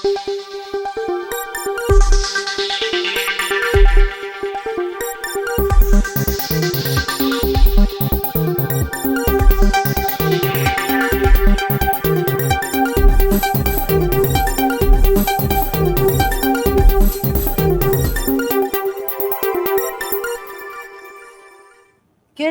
Good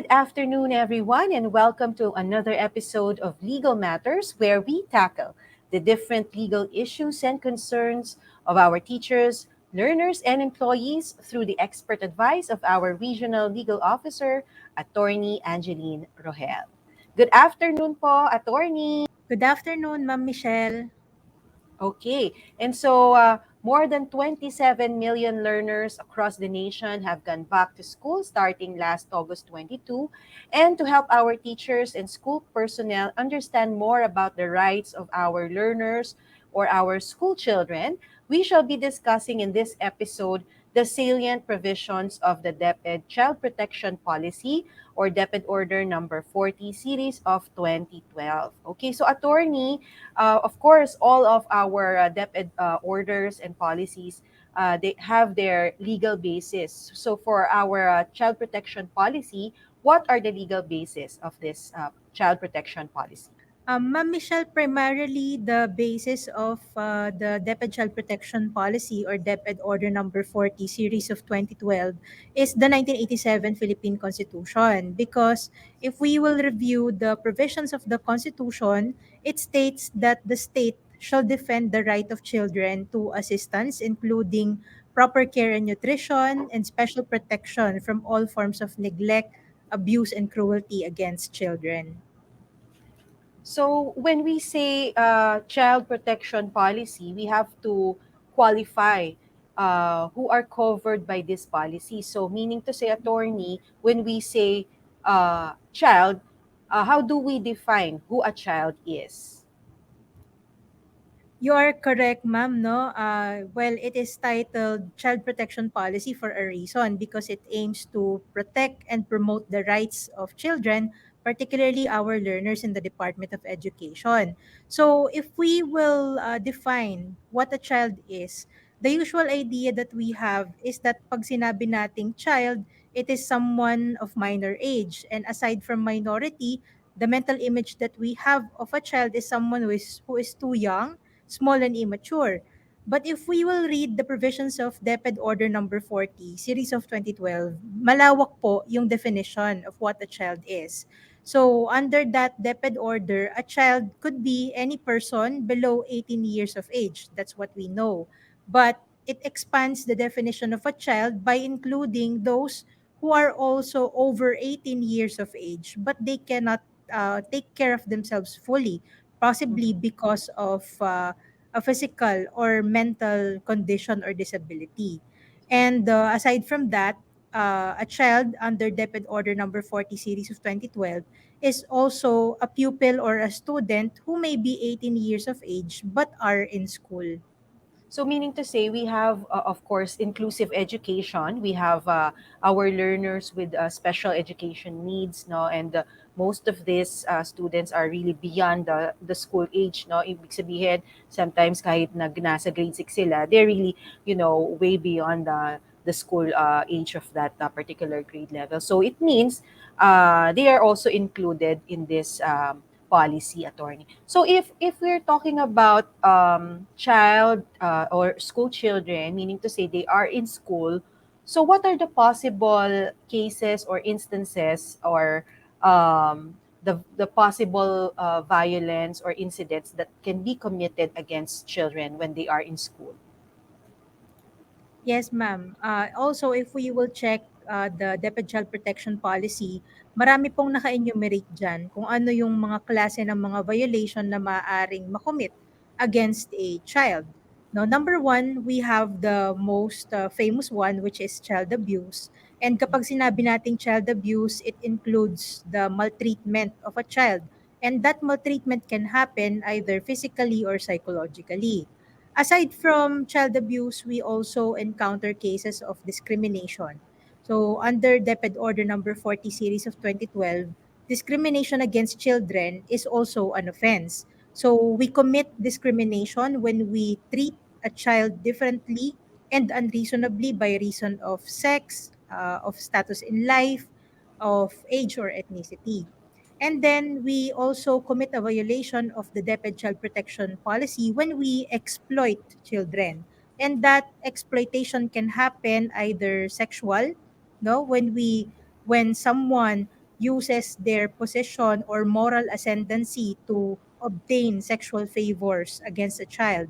afternoon, everyone, and welcome to another episode of Legal Matters, where we tackle the different legal issues and concerns of our teachers, learners, and employees through the expert advice of our regional legal officer, Attorney Angeline Rohel. Good afternoon po, Attorney. Good afternoon, Ma'am Michelle. Okay, and so more than 27 million learners across the nation have gone back to school starting last August 22. And to help our teachers and school personnel understand more about the rights of our learners or our school children, we shall be discussing in this episode the salient provisions of the DepEd Child Protection Policy or DepEd Order number 40 series of 2012. Okay, so attorney, of course, all of our DepEd orders and policies, they have their legal basis. So for our child protection policy, what are the legal basis of this child protection policy? Ma'am Michelle, primarily the basis of the DepEd Child Protection Policy or DepEd Order number 40 series of 2012 is the 1987 Philippine Constitution, because if we will review the provisions of the Constitution, it states that the state shall defend the right of children to assistance, including proper care and nutrition, and special protection from all forms of neglect, abuse, and cruelty against children. So when we say child protection policy, we have to qualify who are covered by this policy. So meaning to say, attorney, when we say child, how do we define who a child is? You are correct, ma'am, no? Well, it is titled Child Protection Policy for a reason, because it aims to protect and promote the rights of children, particularly our learners in the Department of Education. So, if we will define what a child is, the usual idea that we have is that pag sinabi nating child, it is someone of minor age. And aside from minority, the mental image that we have of a child is someone who is too young, small, and immature. But if we will read the provisions of DepEd Order number 40, series of 2012, malawak po yung definition of what a child is. So under that DepEd order, a child could be any person below 18 years of age. That's what we know. But it expands the definition of a child by including those who are also over 18 years of age, but they cannot take care of themselves fully, possibly Mhm. because of a physical or mental condition or disability. And aside from that, a child under DepEd Order number 40 series of 2012 is also a pupil or a student who may be 18 years of age but are in school. So meaning to say, we have, of course, inclusive education. We have our learners with special education needs, no, and most of these students are really beyond the school age, no. Ibig sabihin, sometimes kahit nasa grade 6 sila, they're really, way beyond the school age of that particular grade level. So it means they are also included in this policy, attorney. So if we're talking about child or school children, meaning to say they are in school, so what are the possible cases or instances or the possible violence or incidents that can be committed against children when they are in school? Yes, ma'am. Also, if we will check the DepEd Child Protection Policy, marami pong naka-enumerate dyan kung ano yung mga klase ng mga violation na maaaring makomit against a child. Now, number one, we have the most famous one, which is child abuse. And kapag sinabi nating child abuse, it includes the maltreatment of a child. And that maltreatment can happen either physically or psychologically. Aside from child abuse, we also encounter cases of discrimination. So, under DepEd Order number 40 series of 2012, discrimination against children is also an offense. So, we commit discrimination when we treat a child differently and unreasonably by reason of sex, of status in life, of age or ethnicity. And then we also commit a violation of the DepEd Child Protection Policy when we exploit children. And that exploitation can happen either sexual, no, when someone uses their position or moral ascendancy to obtain sexual favors against a child.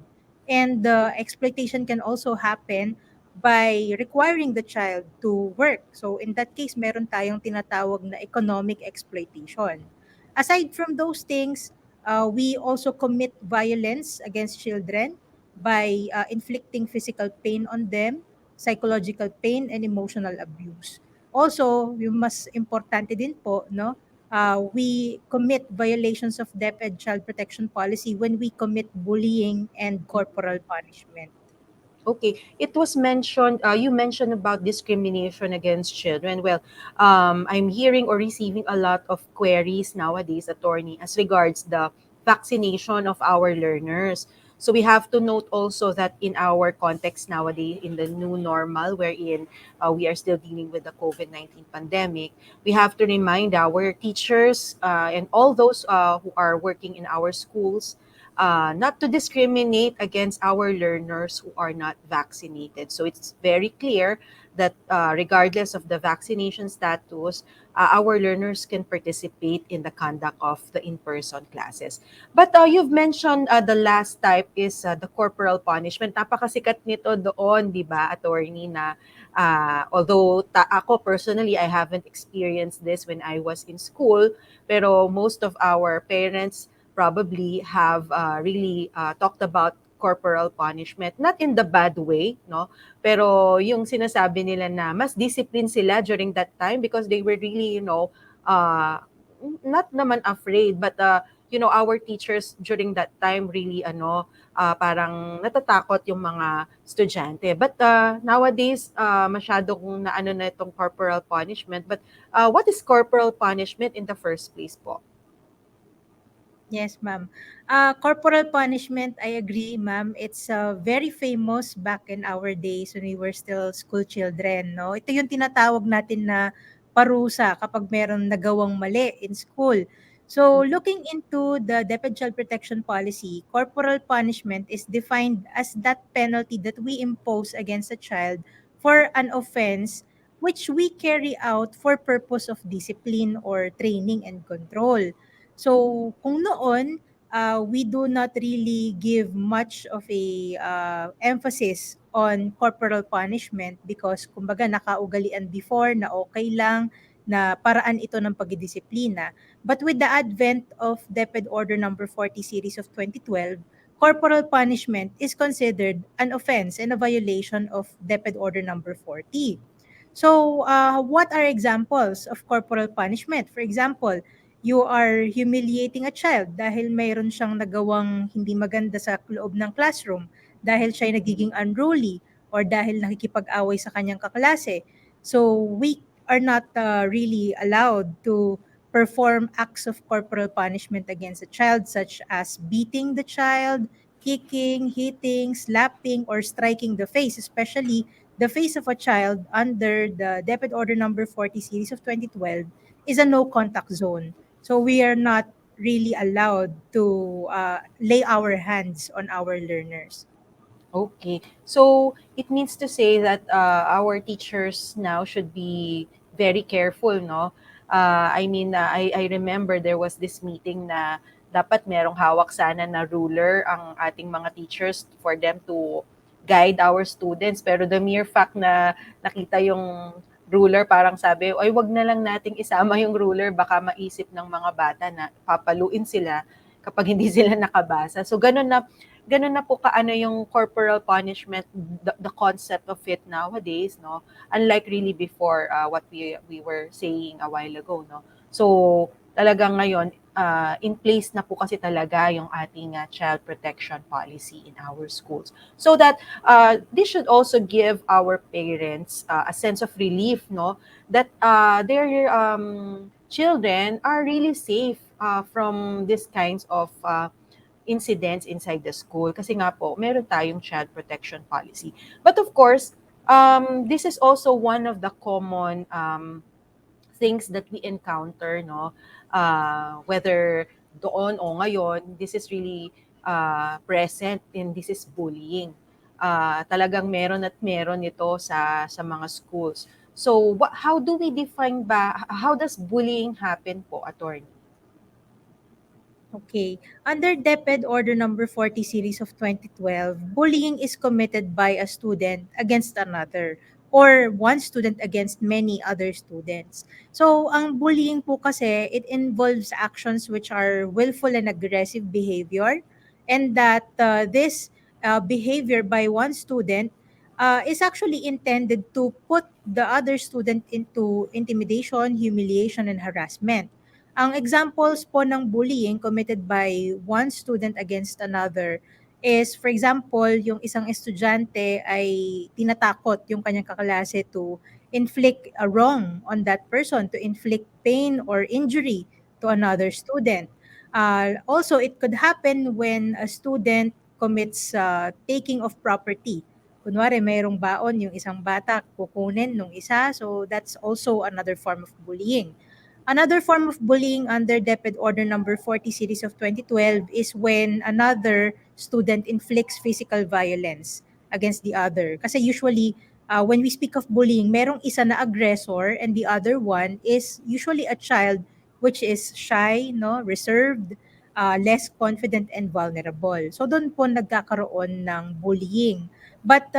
And the exploitation can also happen by requiring the child to work. So in that case, meron tayong tinatawag na economic exploitation. Aside from those things, we also commit violence against children by inflicting physical pain on them, psychological pain, and emotional abuse. Also, yung mas importante din po, no, we commit violations of DepEd Child Protection Policy when we commit bullying and corporal punishment. Okay, it was mentioned, you mentioned about discrimination against children. Well, I'm hearing or receiving a lot of queries nowadays, attorney, as regards the vaccination of our learners. So we have to note also that in our context nowadays, in the new normal, wherein we are still dealing with the COVID-19 pandemic, we have to remind our teachers and all those who are working in our schools not to discriminate against our learners who are not vaccinated. So it's very clear that regardless of the vaccination status, our learners can participate in the conduct of the in-person classes. But you've mentioned the last type is the corporal punishment. Napakasikat nito doon, di ba, attorney, na although ako personally, I haven't experienced this when I was in school, pero most of our parents probably have really talked about corporal punishment, not in the bad way, no, pero yung sinasabi nila na mas discipline sila during that time because they were really, uh, not naman afraid, but our teachers during that time really parang natatakot yung mga estudyante. But nowadays masyadong naano na itong corporal punishment. But what is corporal punishment in the first place po? Yes, ma'am. Corporal punishment, I agree, ma'am. It's very famous back in our days when we were still school children, no? Ito yung tinatawag natin na parusa kapag meron nagawang mali in school. So, looking into the DepEd Child Protection Policy, corporal punishment is defined as that penalty that we impose against a child for an offense which we carry out for purpose of discipline or training and control. So, kung noon, we do not really give much of a emphasis on corporal punishment because kumbaga nakaugalian before na okay lang na paraan ito ng pagdidisiplina. But with the advent of DepEd Order number 40 series of 2012, corporal punishment is considered an offense and a violation of DepEd Order number 40. So, what are examples of corporal punishment? For example, you are humiliating a child dahil mayroon siyang nagawang hindi maganda sa loob ng classroom, dahil siya ay nagiging unruly, or dahil nakikipag-away sa kanyang kaklase. So, we are not really allowed to perform acts of corporal punishment against a child such as beating the child, kicking, hitting, slapping, or striking the face, especially the face of a child under the DepEd Order number 40 series of 2012 is a no contact zone. So we are not really allowed to lay our hands on our learners. Okay. So it means to say that our teachers now should be very careful, no? I remember there was this meeting na dapat merong hawak sana na ruler ang ating mga teachers for them to guide our students. Pero the mere fact na nakita yung ruler, parang sabi, ay wag na lang nating isama yung ruler, baka maisip ng mga bata na papaluin sila kapag hindi sila nakabasa. So ganun na po kaano yung corporal punishment, the concept of it nowadays, no? Unlike really before what we were saying a while ago, no? So talagang ngayon in place na po kasi talaga yung ating child protection policy in our schools. So that this should also give our parents a sense of relief, no? That their children are really safe from these kinds of incidents inside the school. Kasi nga po, meron tayong child protection policy. But of course, this is also one of the common things that we encounter, no? Whether doon o ngayon, this is really present and this is bullying. Talagang meron at meron ito sa mga schools. So, how do we define ba, how does bullying happen po, attorney? Okay. Under DepEd Order Number 40 Series of 2012, bullying is committed by a student against another or one student against many other students. So, ang bullying po kasi, it involves actions which are willful and aggressive behavior, and that this behavior by one student is actually intended to put the other student into intimidation, humiliation, and harassment. Ang examples po ng bullying committed by one student against another is, for example, yung isang estudyante ay tinatakot yung kanyang kaklase to inflict a wrong on that person, to inflict pain or injury to another student. Also, it could happen when a student commits taking of property. Kunwari, mayroong baon yung isang bata, kukunin nung isa. So, that's also another form of bullying. Another form of bullying under DepEd Order Number 40 Series of 2012 is when another student inflicts physical violence against the other. Kasi usually, when we speak of bullying, merong isa na aggressor and the other one is usually a child which is shy, no, reserved, less confident and vulnerable. So doon po nagkakaroon ng bullying. But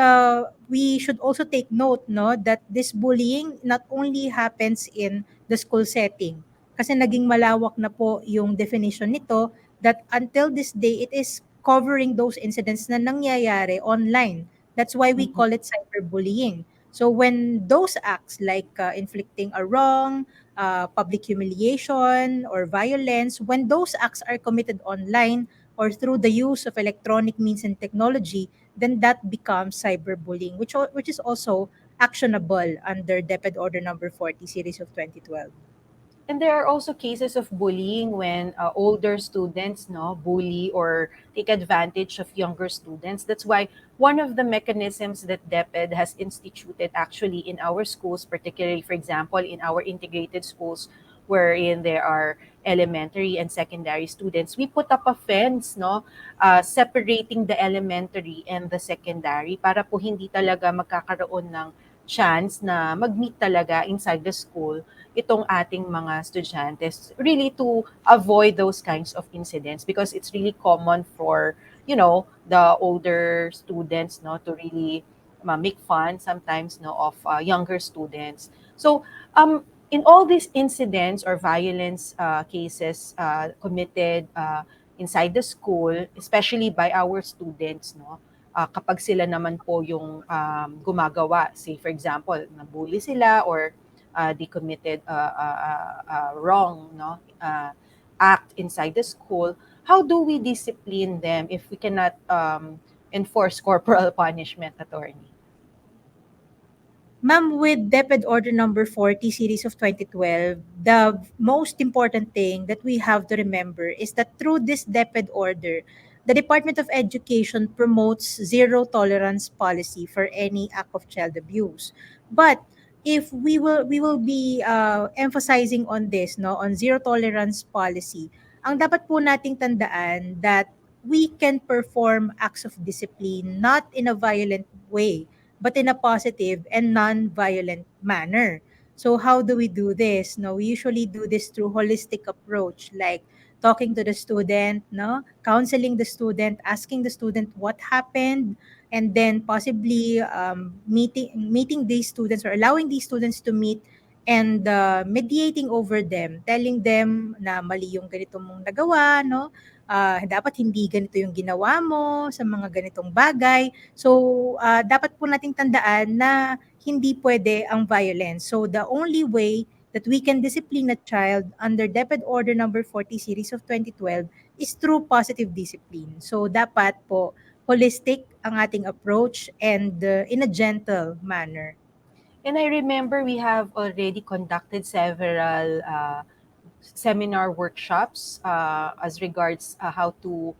we should also take note, no, that this bullying not only happens in the school setting. Kasi naging malawak na po yung definition nito, that until this day, it is covering those incidents na nangyayari online. That's why we Mhm. call it cyberbullying. So when those acts like inflicting a wrong, public humiliation, or violence, when those acts are committed online or through the use of electronic means and technology, then that becomes cyberbullying, which is also actionable under DepEd Order Number 40 Series of 2012. And there are also cases of bullying when older students, no, bully or take advantage of younger students. That's why one of the mechanisms that DepEd has instituted actually in our schools, particularly, for example, in our integrated schools, wherein there are elementary and secondary students, we put up a fence, no, separating the elementary and the secondary para po hindi talaga magkakaroon ng chance na mag-meet talaga inside the school itong ating mga estudyantes, really to avoid those kinds of incidents, because it's really common for, the older students, no, to really make fun sometimes, no, of younger students. So in all these incidents or violence cases committed inside the school, especially by our students, no, kapag sila naman po yung gumagawa, say for example, nabully sila or they committed a wrong, no, act inside the school, how do we discipline them if we cannot enforce corporal punishment, attorney? Ma'am, with DepEd Order Number 40 Series of 2012, the most important thing that we have to remember is that through this DepEd order, the Department of Education promotes zero tolerance policy for any act of child abuse. But if we will be emphasizing on this, no, on zero tolerance policy, ang dapat po nating tandaan that we can perform acts of discipline not in a violent way, but in a positive and non-violent manner. So how do we do this? No, we usually do this through holistic approach, like talking to the student, no, counseling the student, asking the student what happened, and then possibly meeting these students or allowing these students to meet and mediating over them, telling them na mali yung ganito mong nagawa, no? Dapat hindi ganito yung ginawa mo sa mga ganitong bagay. So, dapat po nating tandaan na hindi pwede ang violence. So, the only way that we can discipline a child under DepEd Order Number 40 Series of 2012 is through positive discipline. So, dapat po holistic ang ating approach and in a gentle manner. And I remember we have already conducted several seminar workshops as regards how to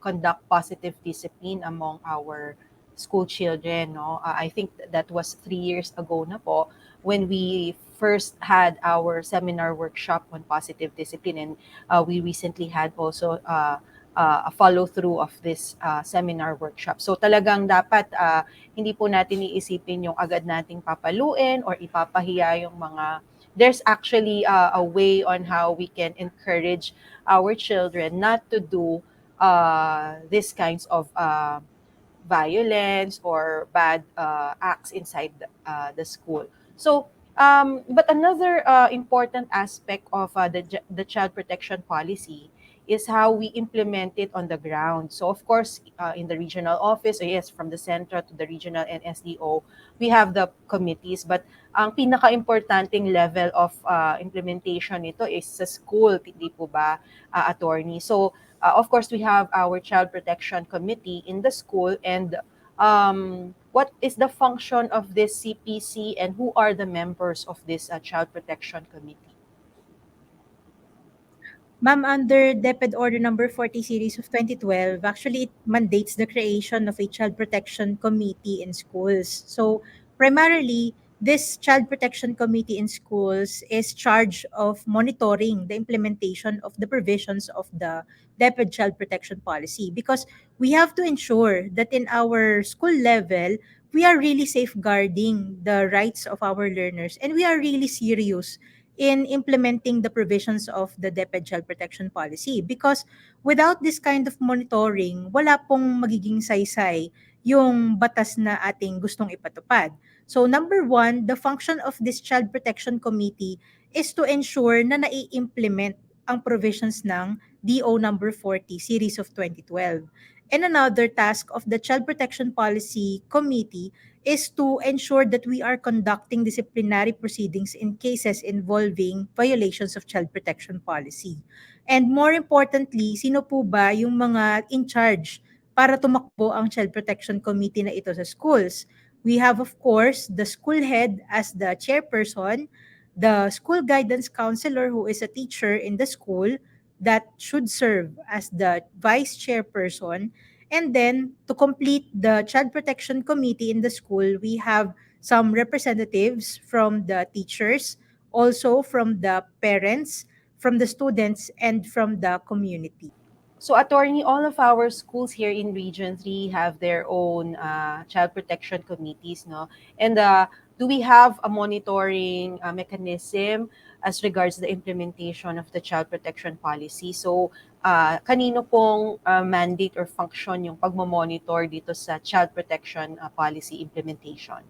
conduct positive discipline among our school children. No, I think that was 3 years ago na po when we first had our seminar workshop on positive discipline, and we recently had also a follow through of this seminar workshop. So talagang dapat hindi po natin iisipin yung agad nating papaluin or ipapahiya yung mga. There's actually a way on how we can encourage our children not to do these kinds of violence or bad acts inside the school. So, but another important aspect of the child protection policy is how we implement it on the ground. So, of course, in the regional office, or yes, from the center to the regional and SDO, we have the committees. But ang pinaka-importanting level of implementation nito is sa school, hindi po ba, attorney? So, of course, we have our child protection committee in the school, and what is the function of this CPC and who are the members of this child protection committee? Ma'am, under DepEd Order Number 40 Series of 2012, actually it mandates the creation of a child protection committee in schools. So primarily, this child protection committee in schools is charged of monitoring the implementation of the provisions of the DepEd child protection policy, because we have to ensure that in our school level, we are really safeguarding the rights of our learners, and we are really serious in implementing the provisions of the DepEd Child Protection Policy, because without this kind of monitoring, wala pong magiging saysay yung batas na ating gustong ipatupad. So number one, the function of this Child Protection Committee is to ensure na nai-implement ang provisions ng DO number 40 series of 2012. And another task of the Child Protection Policy Committee is to ensure that we are conducting disciplinary proceedings in cases involving violations of child protection policy. And more importantly, sino po ba yung mga in charge para tumakbo ang child protection committee na ito sa schools? We have, of course, the school head as the chairperson, the school guidance counselor who is a teacher in the school that should serve as the vice chairperson. And then, to complete the Child Protection Committee in the school, we have some representatives from the teachers, also from the parents, from the students, and from the community. So, attorney, all of our schools here in Region 3 have their own child protection committees, no? And do we have a monitoring mechanism as regards the implementation of the child protection policy? So, kanino pong mandate or function yung pagmamonitor dito sa child protection policy implementation?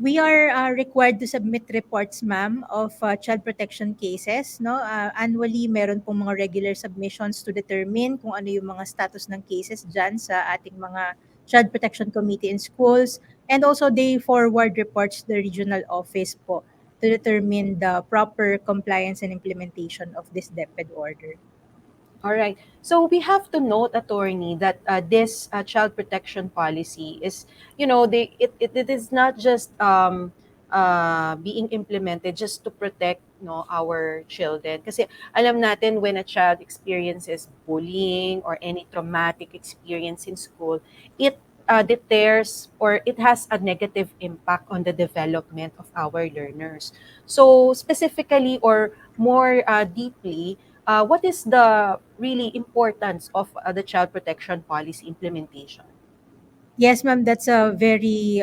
We are required to submit reports, ma'am, of child protection cases. No? Annually, meron pong mga regular submissions to determine kung ano yung mga status ng cases dyan sa ating mga child protection committee in schools. And also, they forward reports to the regional office po to determine the proper compliance and implementation of this DepEd order. All right. So we have to note, attorney, that this child protection policy is, it is not just being implemented just to protect, our children. Kasi alam natin when a child experiences bullying or any traumatic experience in school, it deters or it has a negative impact on the development of our learners. So specifically or more deeply, what is the really importance of the child protection policy implementation? Yes, ma'am, that's a very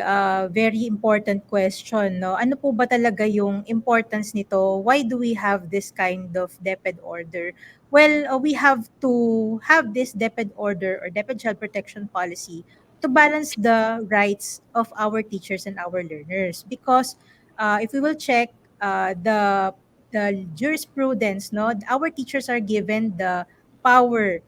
important question, no? Ano po ba talaga yung importance nito? Why do we have this kind of DepEd order? Well, we have to have this DepEd order or DepEd Child Protection Policy to balance the rights of our teachers and our learners. Because if we will check the jurisprudence, no, our teachers are given the power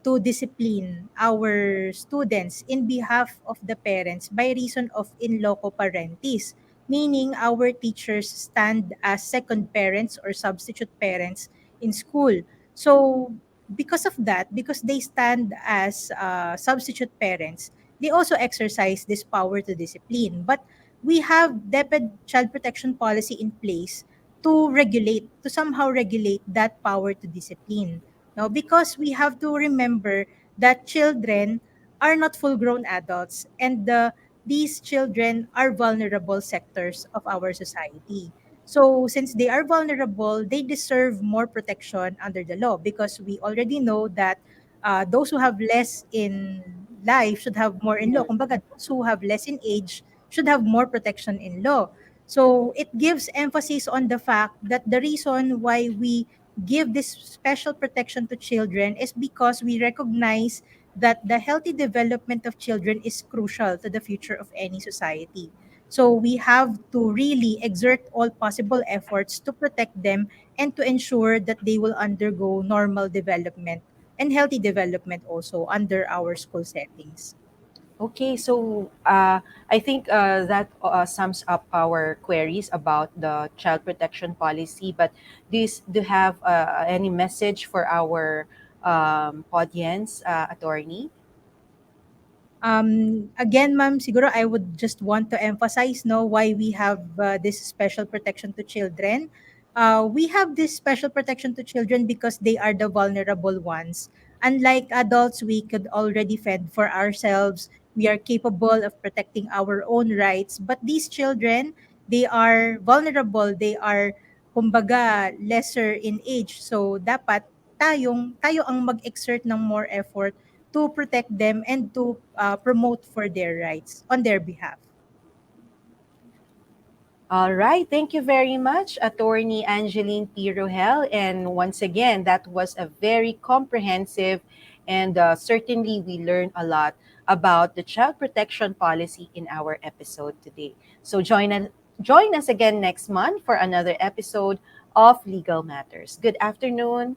to discipline our students in behalf of the parents by reason of in loco parentis, meaning our teachers stand as second parents or substitute parents in school. So, because of that, because they stand as substitute parents, they also exercise this power to discipline. But we have DepEd child protection policy in place to regulate, to somehow regulate that power to discipline. No, because we have to remember that children are not full grown adults, and these children are vulnerable sectors of our society. So since they are vulnerable, they deserve more protection under the law, because we already know that those who have less in life should have more in law. Kumbaga, those who have less in age should have more protection in law. So it gives emphasis on the fact that the reason why we give this special protection to children is because we recognize that the healthy development of children is crucial to the future of any society. So we have to really exert all possible efforts to protect them and to ensure that they will undergo normal development and healthy development also under our school settings. Okay, so I think that sums up our queries about the child protection policy. But do you have any message for our audience, attorney? Again, ma'am, siguro I would just want to emphasize no why we have this special protection to children. We have this special protection to children because they are the vulnerable ones. Unlike adults, we could already fend for ourselves. We are capable of protecting our own rights. But these children, they are vulnerable. They are, kumbaga, lesser in age. So dapat tayo ang mag-exert ng more effort to protect them and to promote for their rights on their behalf. All right. Thank you very much, Attorney Angeline P. Rohel. And once again, that was a very comprehensive and certainly we learned a lot about the child protection policy in our episode today. So join us again next month for another episode of Legal Matters. Good afternoon.